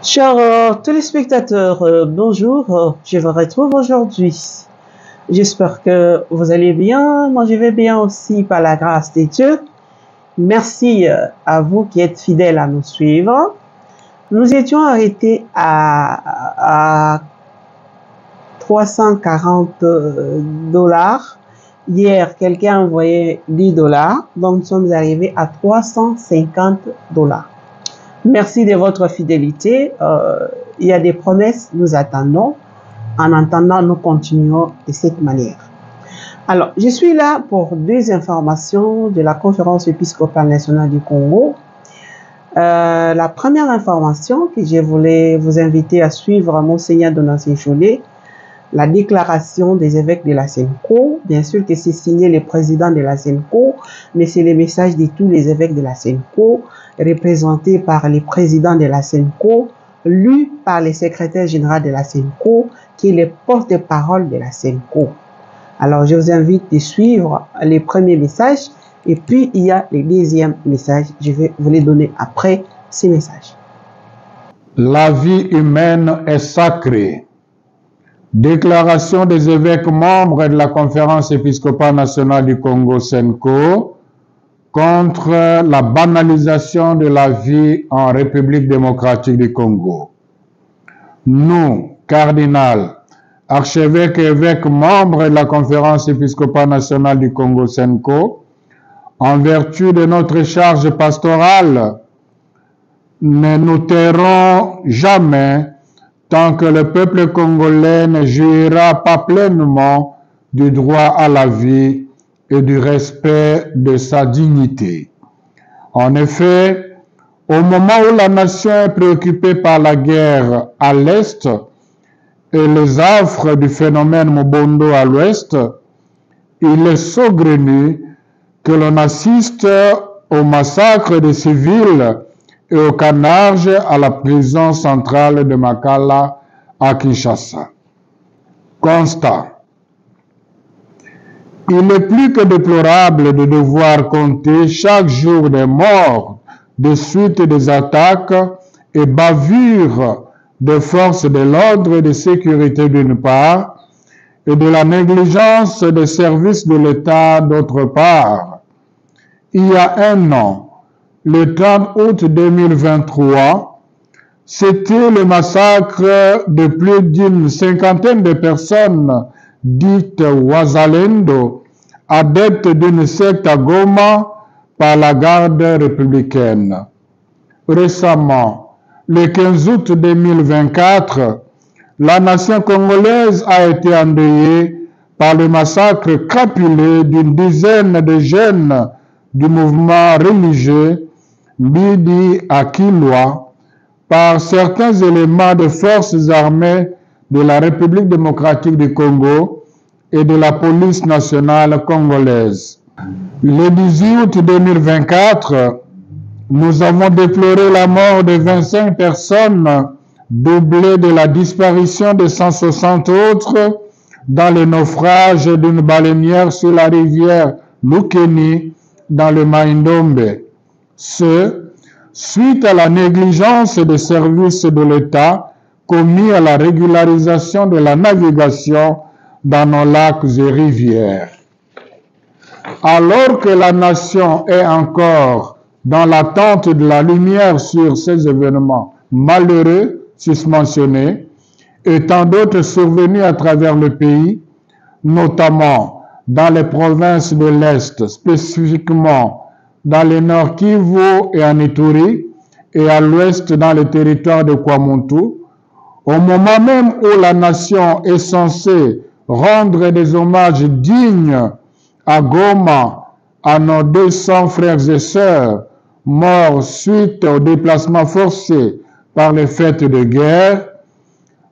Chers téléspectateurs, bonjour, je vous retrouve aujourd'hui. J'espère que vous allez bien. Moi, je vais bien aussi par la grâce de Dieu. Merci à vous qui êtes fidèles à nous suivre. Nous étions arrêtés à 340 dollars. Hier, quelqu'un a envoyé 10 dollars. Donc, nous sommes arrivés à 350 dollars. Merci de votre fidélité. Il y a des promesses, nous attendons. En attendant, nous continuons de cette manière. Alors, je suis là pour deux informations de la Conférence épiscopale nationale du Congo. La première information que je voulais vous inviter à suivre, Monseigneur Donatien Cholet, la déclaration des évêques de la SENCO. Bien sûr que c'est signé le président de la SENCO, mais c'est le message de tous les évêques de la SENCO, représentés par les présidents de la SENCO, lu par le secrétaire général de la SENCO, qui est le porte-parole de la SENCO. Alors, je vous invite de suivre les premiers messages, et puis il y a les deuxièmes messages. Je vais vous les donner après ces messages. La vie humaine est sacrée. Déclaration des évêques membres de la Conférence épiscopale nationale du Congo SENCO contre la banalisation de la vie en République démocratique du Congo. Nous, cardinal, archevêques et évêques membres de la Conférence épiscopale nationale du Congo SENCO, en vertu de notre charge pastorale, ne nous tairons jamais tant que le peuple congolais ne jouira pas pleinement du droit à la vie et du respect de sa dignité. En effet, au moment où la nation est préoccupée par la guerre à l'Est et les affres du phénomène Mobondo à l'Ouest, il est saugrenu que l'on assiste au massacre des civils et au carnage à la prison centrale de Makala à Kinshasa. Constat. Il est plus que déplorable de devoir compter chaque jour des morts de suite des attaques et bavures des forces de l'ordre et de sécurité d'une part et de la négligence des services de l'État d'autre part. Il y a un an, le 30 août 2023, c'était le massacre de plus d'une cinquantaine de personnes dites Wazalendo, adeptes d'une secte à Goma par la garde républicaine. Récemment, le 15 août 2024, la nation congolaise a été endeuillée par le massacre crapuleux d'une dizaine de jeunes du mouvement religieux Bidi Akilwa par certains éléments des forces armées de la République démocratique du Congo et de la police nationale congolaise. Le 18 août 2024, nous avons déploré la mort de 25 personnes, doublée de la disparition de 160 autres dans le naufrage d'une baleinière sur la rivière Lukeni dans le Maïndombe. Suite à la négligence des services de l'État commis à la régularisation de la navigation dans nos lacs et rivières. Alors que la nation est encore dans l'attente de la lumière sur ces événements malheureux susmentionnés et tant d'autres survenus à travers le pays, notamment dans les provinces de l'Est, spécifiquement dans le nord Kivu et en Ituri, et à l'ouest dans le territoire de Kwamuntu, au moment même où la nation est censée rendre des hommages dignes à Goma, à nos 200 frères et sœurs morts suite au déplacement forcé par les fêtes de guerre,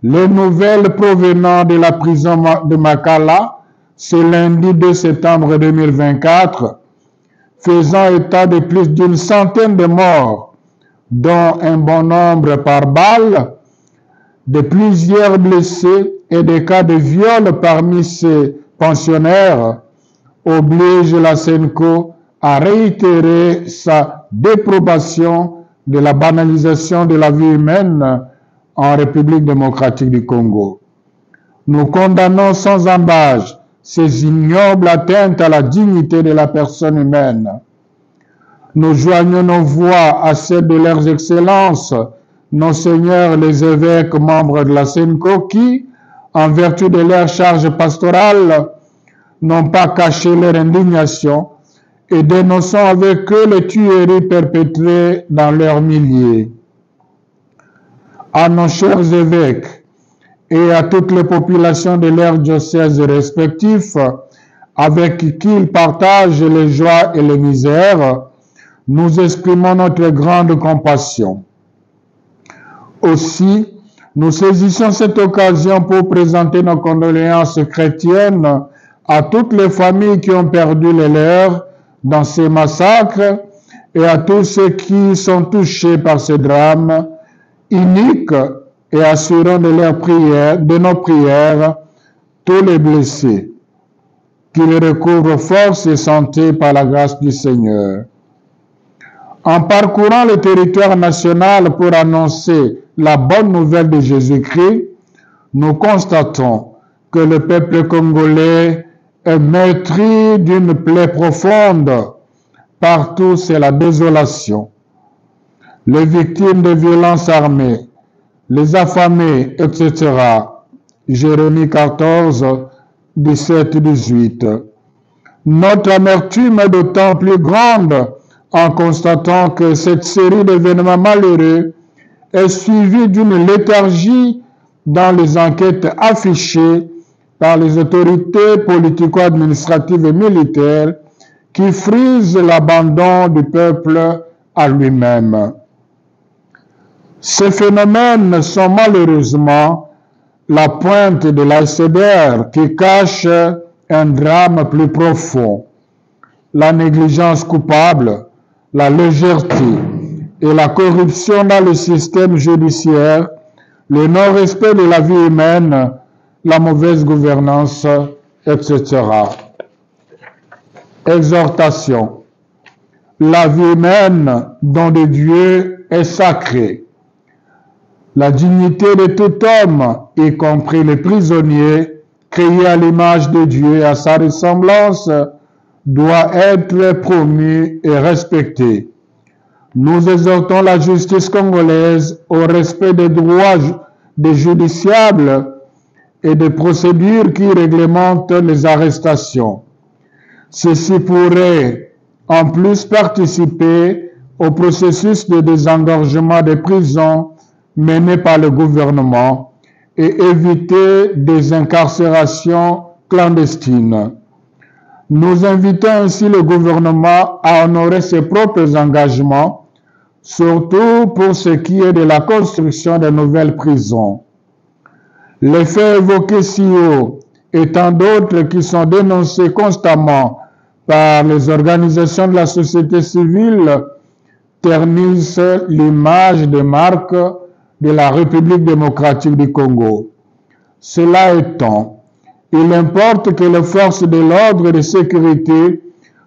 les nouvelles provenant de la prison de Makala, ce lundi 2 septembre 2024, faisant état de plus d'une centaine de morts, dont un bon nombre par balle, de plusieurs blessés et des cas de viol parmi ces pensionnaires, oblige la SENCO à réitérer sa déprobation de la banalisation de la vie humaine en République démocratique du Congo. Nous condamnons sans ambages ces ignobles atteintes à la dignité de la personne humaine. Nous joignons nos voix à celles de leurs excellences, nos seigneurs les évêques membres de la SENCO qui, en vertu de leur charge pastorale, n'ont pas caché leur indignation et dénonçant avec eux les tueries perpétrées dans leurs milliers. À nos chers évêques et à toutes les populations de leurs diocèses respectifs, avec qui ils partagent les joies et les misères, nous exprimons notre grande compassion. Aussi, nous saisissons cette occasion pour présenter nos condoléances chrétiennes à toutes les familles qui ont perdu les leurs dans ces massacres et à tous ceux qui sont touchés par ce drame inique et assurant de nos prières tous les blessés, qu'ils recouvrent force et santé par la grâce du Seigneur. En parcourant le territoire national pour annoncer la bonne nouvelle de Jésus-Christ, nous constatons que le peuple congolais est meurtri d'une plaie profonde. Partout, c'est la désolation. Les victimes de violences armées, les affamés, etc. Jérémie 14, 17, 18. Notre amertume est d'autant plus grande en constatant que cette série d'événements malheureux est suivie d'une léthargie dans les enquêtes affichées par les autorités politico-administratives et militaires qui frisent l'abandon du peuple à lui-même. Ces phénomènes sont malheureusement la pointe de l'iceberg qui cache un drame plus profond. La négligence coupable, la légèreté et la corruption dans le système judiciaire, le non-respect de la vie humaine, la mauvaise gouvernance, etc. Exhortation. La vie humaine, don de Dieu, est sacrée. La dignité de tout homme, y compris les prisonniers, créés à l'image de Dieu et à sa ressemblance, doit être promue et respectée. Nous exhortons la justice congolaise au respect des droits des justiciables et des procédures qui réglementent les arrestations. Ceci pourrait en plus participer au processus de désengorgement des prisons mené par le gouvernement et éviter des incarcérations clandestines. Nous invitons ainsi le gouvernement à honorer ses propres engagements, surtout pour ce qui est de la construction de nouvelles prisons. Les faits évoqués ci haut et tant d'autres qui sont dénoncés constamment par les organisations de la société civile ternissent l'image de marque de la République démocratique du Congo. Cela étant, il importe que les forces de l'ordre et de sécurité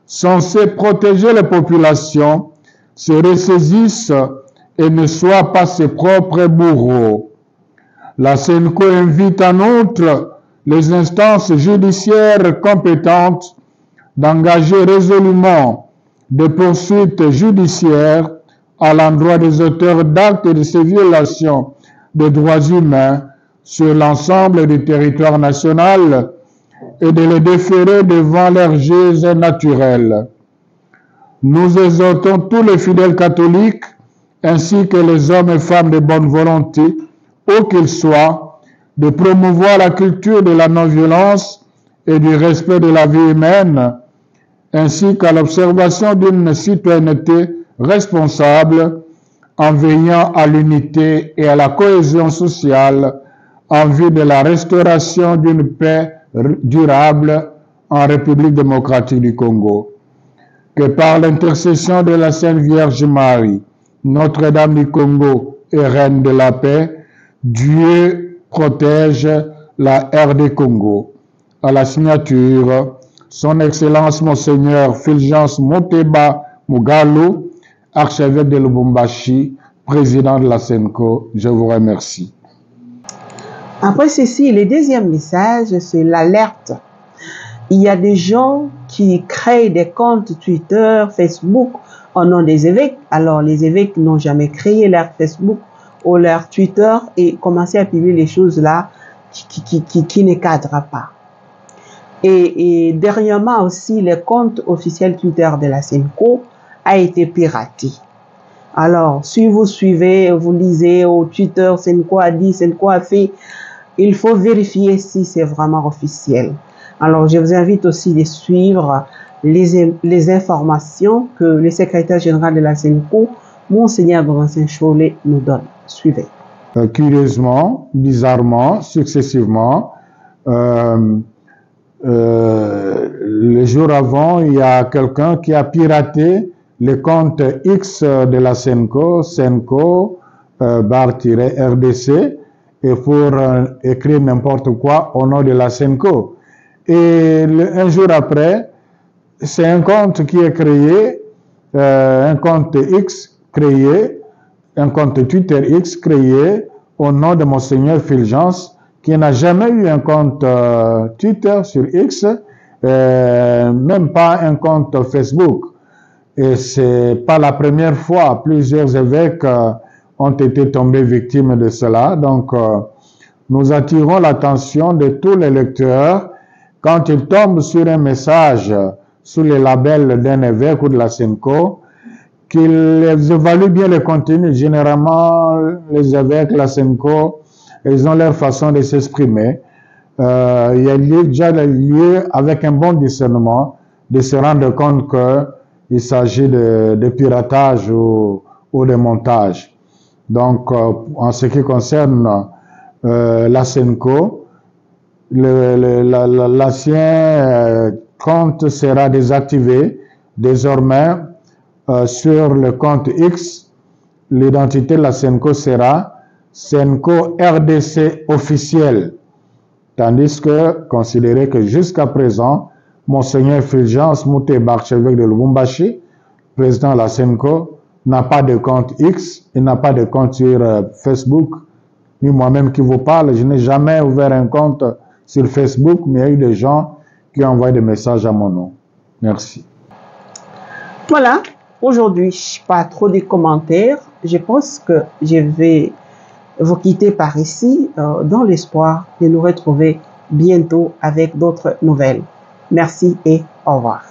censées protéger les populations se ressaisissent et ne soient pas ses propres bourreaux. La SENCO invite en outre les instances judiciaires compétentes d'engager résolument des poursuites judiciaires à l'endroit des auteurs d'actes de ces violations des droits humains sur l'ensemble du territoire national et de les déférer devant leurs juges naturels. Nous exhortons tous les fidèles catholiques ainsi que les hommes et femmes de bonne volonté, où qu'ils soient, de promouvoir la culture de la non-violence et du respect de la vie humaine, ainsi qu'à l'observation d'une citoyenneté responsable en veillant à l'unité et à la cohésion sociale en vue de la restauration d'une paix durable en République démocratique du Congo. Que par l'intercession de la Sainte Vierge Marie, Notre-Dame du Congo et Reine de la paix, Dieu protège la RD Congo. À la signature, Son Excellence Monseigneur Fulgence Moteba Mugalu, archevêque de Lubumbashi, président de la SENCO. Je vous remercie. Après ceci, le deuxième message, c'est l'alerte. Il y a des gens qui créent des comptes Twitter, Facebook au nom des évêques. Alors, les évêques n'ont jamais créé leur Facebook ou leur Twitter et commencé à publier les choses là qui ne cadrent pas. Et dernièrement aussi, le compte officiel Twitter de la SENCO a été piraté. Alors, si vous suivez, vous lisez au Twitter, SENCO a dit, SENCO a fait, il faut vérifier si c'est vraiment officiel. Alors, je vous invite aussi de suivre les informations que le secrétaire général de la SENCO, Monseigneur Brancin Cholet, nous donne. Suivez. Curieusement, bizarrement, successivement, le jour avant, il y a quelqu'un qui a piraté le compte X de la SENCO, SENCO bar-RDC, et pour écrire n'importe quoi au nom de la SENCO. Et un jour après, c'est un compte qui est créé, un compte X créé, un compte Twitter X créé au nom de Monseigneur Fulgence, qui n'a jamais eu un compte Twitter sur X, même pas un compte Facebook. Et c'est pas la première fois, plusieurs évêques ont été tombés victimes de cela. Donc, nous attirons l'attention de tous les lecteurs quand ils tombent sur un message sous le label d'un évêque ou de la SENCO, qu'ils évaluent bien le contenu. Généralement, les évêques, la SENCO, ils ont leur façon de s'exprimer. Il y a déjà lieu, avec un bon discernement, de se rendre compte qu'il s'agit de piratage ou de montage. Donc, en ce qui concerne la SENCO, l'ancien compte sera désactivé. Désormais, sur le compte X, l'identité de la SENCO sera SENCO RDC officiel. Tandis que, considérez que jusqu'à présent, Monseigneur Fulgence Mouteba, archevêque de Lubumbashi, président de la SENCO, n'a pas de compte X, il n'a pas de compte sur Facebook. Ni moi-même qui vous parle, je n'ai jamais ouvert un compte sur Facebook, mais il y a eu des gens qui ont envoyé des messages à mon nom. Merci. Voilà, aujourd'hui, pas trop de commentaires. Je pense que je vais vous quitter par ici dans l'espoir de nous retrouver bientôt avec d'autres nouvelles. Merci et au revoir.